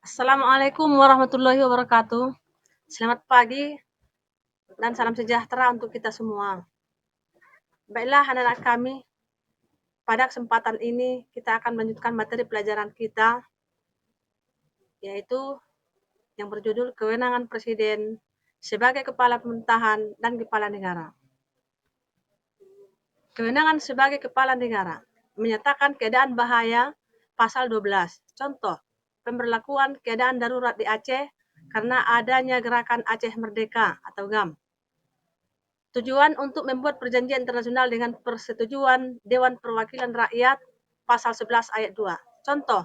Assalamualaikum warahmatullahi wabarakatuh. Selamat pagi dan salam sejahtera untuk kita semua. Baiklah anak-anak kami, pada kesempatan ini kita akan melanjutkan materi pelajaran kita, yaitu yang berjudul Kewenangan Presiden sebagai Kepala Pemerintahan dan Kepala Negara. Kewenangan sebagai Kepala Negara menyatakan keadaan bahaya pasal 12. Contoh, pemberlakuan keadaan darurat di Aceh karena adanya gerakan Aceh Merdeka atau GAM. Tujuan untuk membuat perjanjian internasional dengan persetujuan Dewan Perwakilan Rakyat pasal 11 ayat 2. Contoh,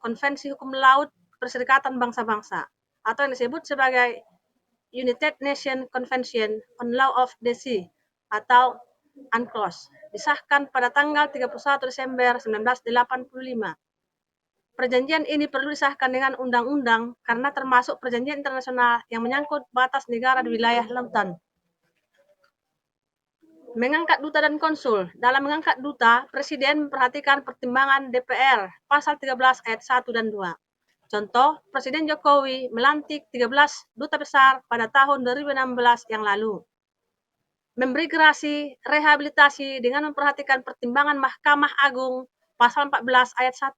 Konvensi Hukum Laut Perserikatan Bangsa-Bangsa atau yang disebut sebagai United Nations Convention on Law of the Sea atau UNCLOS disahkan pada tanggal 31 Desember 1985. Perjanjian ini perlu disahkan dengan undang-undang karena termasuk perjanjian internasional yang menyangkut batas negara di wilayah lautan. Mengangkat duta dan konsul. Dalam mengangkat duta, Presiden memperhatikan pertimbangan DPR, pasal 13 ayat 1 dan 2. Contoh, Presiden Jokowi melantik 13 duta besar pada tahun 2016 yang lalu. Memberi gerasi rehabilitasi dengan memperhatikan pertimbangan Mahkamah Agung, pasal 14 ayat 1.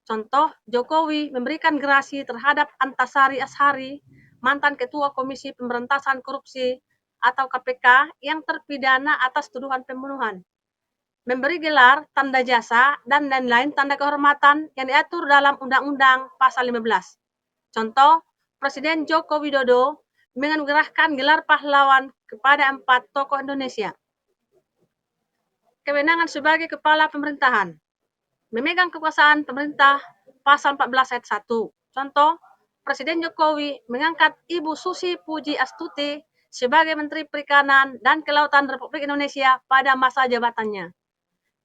Contoh, Jokowi memberikan gerasi terhadap Antasari Ashari, mantan Ketua Komisi Pemberantasan Korupsi atau KPK yang terpidana atas tuduhan pembunuhan. Memberi gelar, tanda jasa, dan lain-lain tanda kehormatan yang diatur dalam Undang-Undang pasal 15. Contoh, Presiden Joko Widodo menganugerahkan gelar pahlawan kepada 4 tokoh Indonesia. Kewenangan sebagai Kepala Pemerintahan. Memegang kekuasaan pemerintah pasal 14 ayat 1. Contoh, Presiden Jokowi mengangkat Ibu Susi Puji Astuti sebagai Menteri Perikanan dan Kelautan Republik Indonesia pada masa jabatannya.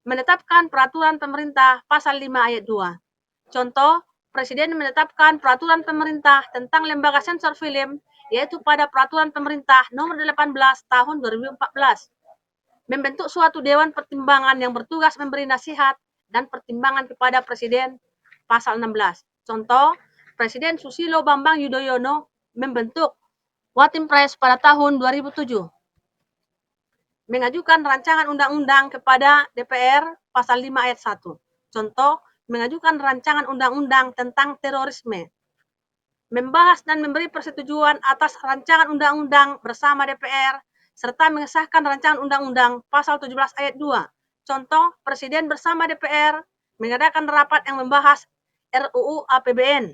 Menetapkan peraturan pemerintah pasal 5 ayat 2. Contoh, Presiden menetapkan peraturan pemerintah tentang lembaga sensor film, yaitu pada peraturan pemerintah nomor 18 tahun 2014. Membentuk suatu dewan pertimbangan yang bertugas memberi nasihat dan pertimbangan kepada Presiden pasal 16. Contoh, Presiden Susilo Bambang Yudhoyono membentuk Watimpres pada tahun 2007. Mengajukan rancangan undang-undang kepada DPR pasal 5 ayat 1. Contoh, mengajukan rancangan undang-undang tentang terorisme. Membahas dan memberi persetujuan atas rancangan undang-undang bersama DPR serta mengesahkan rancangan undang-undang pasal 17 ayat 2. Contoh, Presiden bersama DPR mengadakan rapat yang membahas RUU APBN.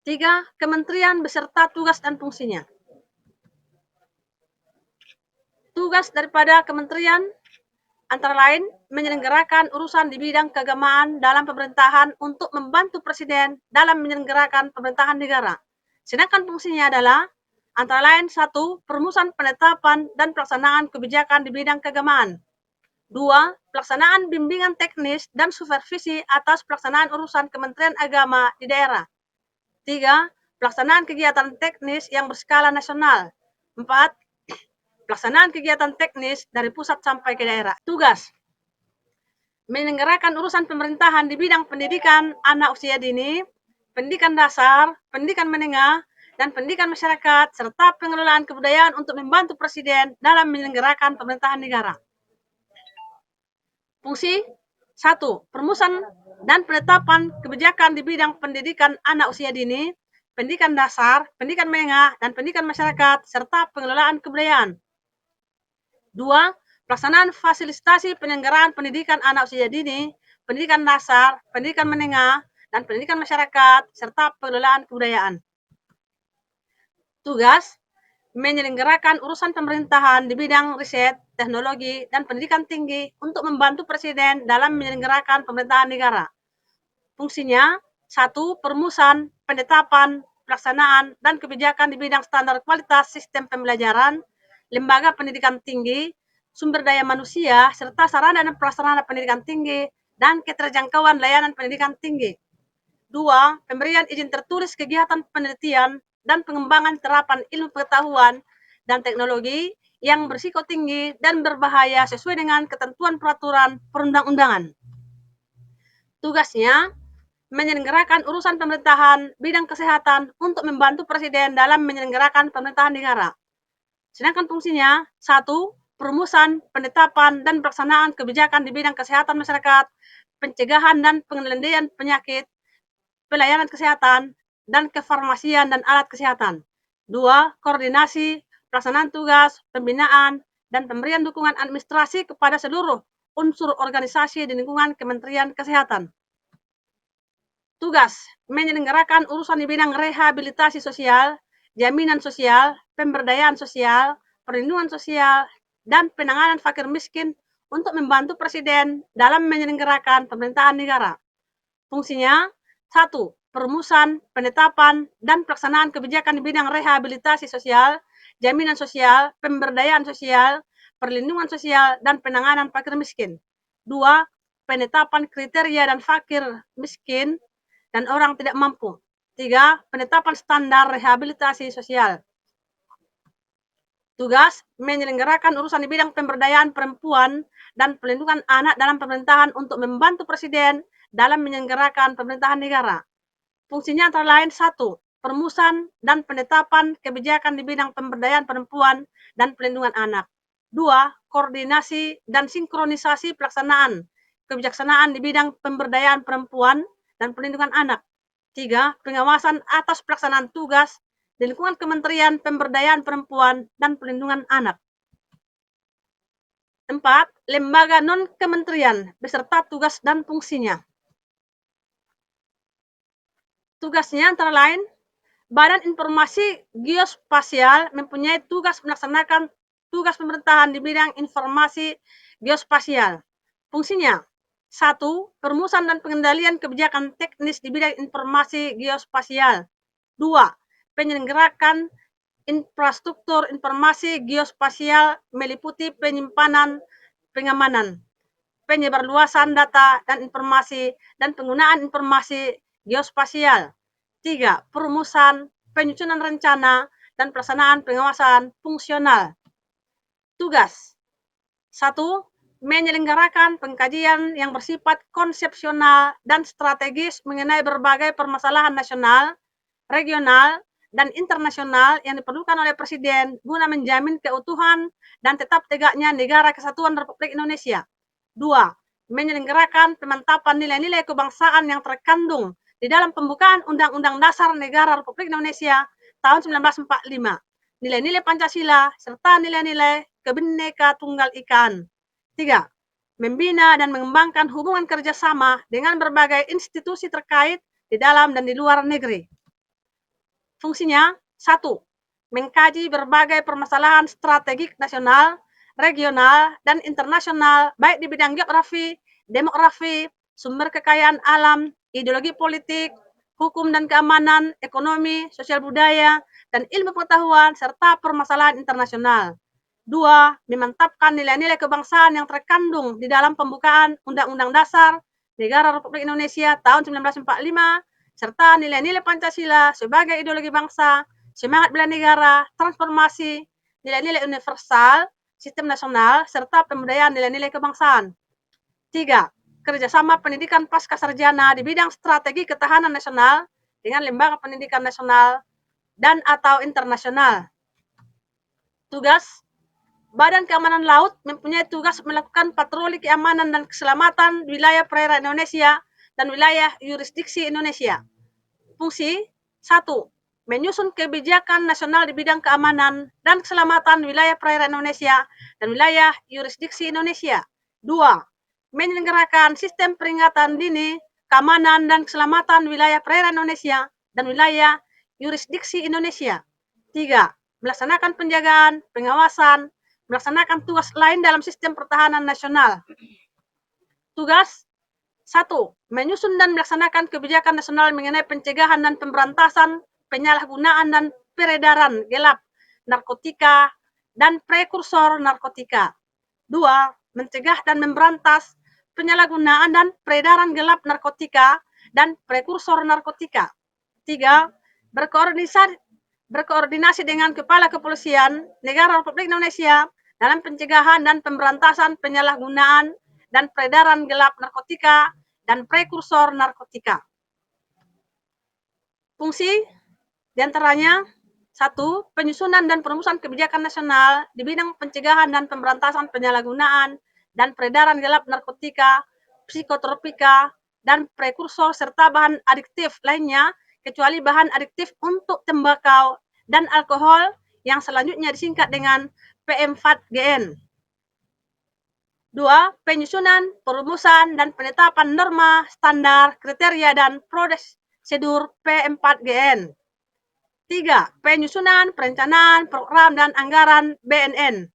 3. Kementerian beserta tugas dan fungsinya. Tugas daripada kementerian antara lain menyelenggarakan urusan di bidang keagamaan dalam pemerintahan untuk membantu Presiden dalam menyelenggarakan pemerintahan negara. Sedangkan fungsinya adalah antara lain 1. Perumusan penetapan dan pelaksanaan kebijakan di bidang keagamaan. 2. Pelaksanaan bimbingan teknis dan supervisi atas pelaksanaan urusan Kementerian Agama di daerah. 3. Pelaksanaan kegiatan teknis yang berskala nasional. 4. Pelaksanaan kegiatan teknis dari pusat sampai ke daerah. Tugas menyelenggarakan urusan pemerintahan di bidang pendidikan anak usia dini, pendidikan dasar, pendidikan menengah, dan pendidikan masyarakat, serta pengelolaan kebudayaan untuk membantu Presiden dalam menyelenggarakan pemerintahan negara. Fungsi 1. Perumusan dan penetapan kebijakan di bidang pendidikan anak usia dini, pendidikan dasar, pendidikan menengah, dan pendidikan masyarakat, serta pengelolaan kebudayaan. 2. Pelaksanaan fasilitasi penyelenggaraan pendidikan anak usia dini, pendidikan dasar, pendidikan menengah, dan pendidikan masyarakat, serta pengelolaan kebudayaan. Tugas menyelenggarakan urusan pemerintahan di bidang riset, teknologi, dan pendidikan tinggi untuk membantu Presiden dalam menyelenggarakan pemerintahan negara. Fungsinya 1. Perumusan, penetapan, pelaksanaan, dan kebijakan di bidang standar kualitas sistem pembelajaran, lembaga pendidikan tinggi, sumber daya manusia, serta sarana dan prasarana pendidikan tinggi, dan keterjangkauan layanan pendidikan tinggi. 2. Pemberian izin tertulis kegiatan penelitian dan pengembangan terapan ilmu pengetahuan dan teknologi yang berisiko tinggi dan berbahaya sesuai dengan ketentuan peraturan perundang-undangan. Tugasnya menyelenggarakan urusan pemerintahan bidang kesehatan untuk membantu Presiden dalam menyelenggarakan pemerintahan negara. Sedangkan fungsinya, 1. Perumusan, penetapan, dan pelaksanaan kebijakan di bidang kesehatan masyarakat, pencegahan dan pengendalian penyakit, pelayanan kesehatan, dan kefarmasian dan alat kesehatan. 2. Koordinasi, pelaksanaan tugas, pembinaan, dan pemberian dukungan administrasi kepada seluruh unsur organisasi di lingkungan Kementerian Kesehatan. Tugas, menyelenggarakan urusan di bidang rehabilitasi sosial, jaminan sosial, pemberdayaan sosial, perlindungan sosial, dan penanganan fakir miskin untuk membantu Presiden dalam menyelenggarakan pemerintahan negara. Fungsinya, 1. Perumusan, penetapan, dan pelaksanaan kebijakan di bidang rehabilitasi sosial, jaminan sosial, pemberdayaan sosial, perlindungan sosial, dan penanganan fakir miskin. 2. Penetapan kriteria dan fakir miskin dan orang tidak mampu. 3. Penetapan standar rehabilitasi sosial. Tugas, menyelenggarakan urusan di bidang pemberdayaan perempuan dan perlindungan anak dalam pemerintahan untuk membantu Presiden dalam menyelenggarakan pemerintahan negara. Fungsinya antara lain 1. Perumusan dan penetapan kebijakan di bidang pemberdayaan perempuan dan perlindungan anak. 2. Koordinasi dan sinkronisasi pelaksanaan kebijaksanaan di bidang pemberdayaan perempuan dan perlindungan anak. 3. Pengawasan atas pelaksanaan tugas di lingkungan Kementerian Pemberdayaan Perempuan dan Perlindungan Anak. 4. Lembaga non-kementerian beserta tugas dan fungsinya. Tugasnya antara lain, Badan Informasi Geospasial mempunyai tugas melaksanakan tugas pemerintahan di bidang informasi geospasial. Fungsinya, 1. Perumusan dan pengendalian kebijakan teknis di bidang informasi geospasial. 2. Penyelenggarakan infrastruktur informasi geospasial meliputi penyimpanan, pengamanan, penyebarluasan data dan informasi, dan penggunaan informasi geospasial. 3. Perumusan, penyusunan rencana, dan pelaksanaan pengawasan fungsional. Tugas, 1. Menyelenggarakan pengkajian yang bersifat konsepsional dan strategis mengenai berbagai permasalahan nasional, regional, dan internasional yang diperlukan oleh Presiden guna menjamin keutuhan dan tetap tegaknya Negara Kesatuan Republik Indonesia. 2. Menyelenggarakan pemantapan nilai-nilai kebangsaan yang terkandung di dalam pembukaan Undang-Undang Dasar Negara Republik Indonesia tahun 1945, nilai-nilai Pancasila, serta nilai-nilai Kebhinneka Tunggal Ikaan. 3. Membina dan mengembangkan hubungan kerjasama dengan berbagai institusi terkait di dalam dan di luar negeri. Fungsinya, 1. Mengkaji berbagai permasalahan strategik nasional, regional, dan internasional, baik di bidang geografi, demografi, sumber kekayaan alam, ideologi politik, hukum dan keamanan, ekonomi, sosial budaya, dan ilmu pengetahuan, serta permasalahan internasional. 2. Memantapkan nilai-nilai kebangsaan yang terkandung di dalam pembukaan Undang-Undang Dasar Negara Republik Indonesia tahun 1945, serta nilai-nilai Pancasila sebagai ideologi bangsa, semangat bela negara, transformasi, nilai-nilai universal, sistem nasional, serta pemberdayaan nilai-nilai kebangsaan. 3. Kerjasama pendidikan pasca sarjana di bidang strategi ketahanan nasional dengan lembaga pendidikan nasional dan atau internasional. Tugas, Badan Keamanan Laut mempunyai tugas melakukan patroli keamanan dan keselamatan di wilayah perairan Indonesia dan wilayah yurisdiksi Indonesia. Fungsi, 1. Menyusun kebijakan nasional di bidang keamanan dan keselamatan wilayah perairan Indonesia dan wilayah yurisdiksi Indonesia. 2. Menyelenggarakan sistem peringatan dini, keamanan dan keselamatan wilayah perairan Indonesia dan wilayah yurisdiksi Indonesia. 3. Melaksanakan penjagaan, pengawasan, melaksanakan tugas lain dalam sistem pertahanan nasional. Tugas, 1. Menyusun dan melaksanakan kebijakan nasional mengenai pencegahan dan pemberantasan penyalahgunaan dan peredaran gelap narkotika dan prekursor narkotika. 2. Mencegah dan memberantas penyalahgunaan dan peredaran gelap narkotika dan prekursor narkotika. 3. Berkoordinasi dengan Kepala Kepolisian Negara Republik Indonesia dalam pencegahan dan pemberantasan penyalahgunaan dan peredaran gelap narkotika dan prekursor narkotika. Fungsi diantaranya: 1. Penyusunan dan perumusan kebijakan nasional di bidang pencegahan dan pemberantasan penyalahgunaan dan peredaran gelap narkotika, psikotropika, dan prekursor serta bahan adiktif lainnya kecuali bahan adiktif untuk tembakau dan alkohol yang selanjutnya disingkat dengan P4GN. 2. Penyusunan, perumusan, dan penetapan norma, standar, kriteria, dan prosedur P4GN. 3. Penyusunan, perencanaan, program, dan anggaran BNN.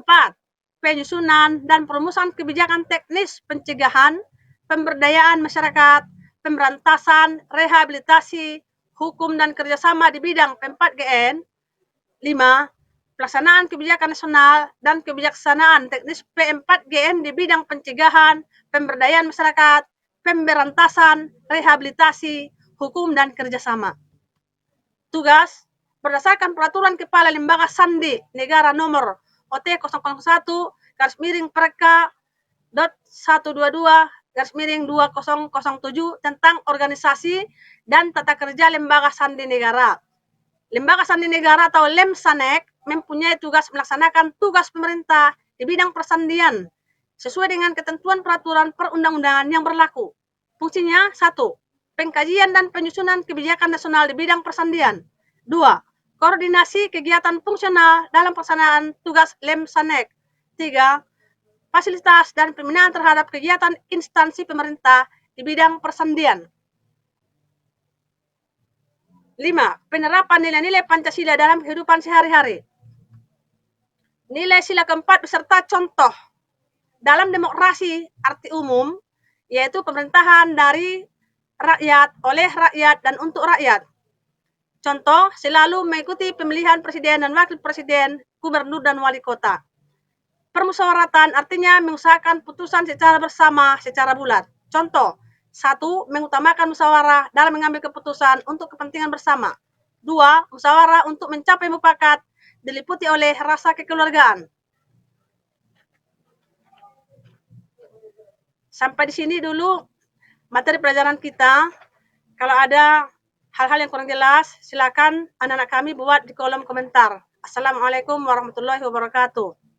4. Penyusunan dan perumusan kebijakan teknis pencegahan, pemberdayaan masyarakat, pemberantasan, rehabilitasi, hukum, dan kerjasama di bidang P4GN. 5. Pelaksanaan kebijakan nasional dan kebijaksanaan teknis P4GN di bidang pencegahan, pemberdayaan masyarakat, pemberantasan, rehabilitasi, hukum, dan kerjasama. Tugas: berdasarkan peraturan Kepala Lembaga Sandi Negara nomor OT001/122/2007 tentang organisasi dan tata kerja Lembaga Sandi Negara. Lembaga Sandi Negara atau Lemsanek mempunyai tugas melaksanakan tugas pemerintah di bidang persandian sesuai dengan ketentuan peraturan perundang-undangan yang berlaku. Fungsinya: 1. Pengkajian dan penyusunan kebijakan nasional di bidang persandian. 2. Koordinasi kegiatan fungsional dalam pelaksanaan tugas Lemsanek. 3. Fasilitas dan pembinaan terhadap kegiatan instansi pemerintah di bidang persandian. 5. Penerapan nilai-nilai Pancasila dalam kehidupan sehari-hari. Nilai sila keempat beserta contoh. Dalam demokrasi arti umum, yaitu pemerintahan dari rakyat, oleh rakyat, dan untuk rakyat. Contoh, selalu mengikuti pemilihan presiden dan wakil presiden, gubernur, dan wali kota. Permusyawaratan artinya mengusahakan putusan secara bersama, secara bulat. Contoh, 1. Mengutamakan musyawarah dalam mengambil keputusan untuk kepentingan bersama. 2. Musyawarah untuk mencapai mufakat diliputi oleh rasa kekeluargaan. Sampai di sini dulu materi pelajaran kita. Kalau ada hal-hal yang kurang jelas, silakan anak-anak kami buat di kolom komentar. Assalamualaikum warahmatullahi wabarakatuh.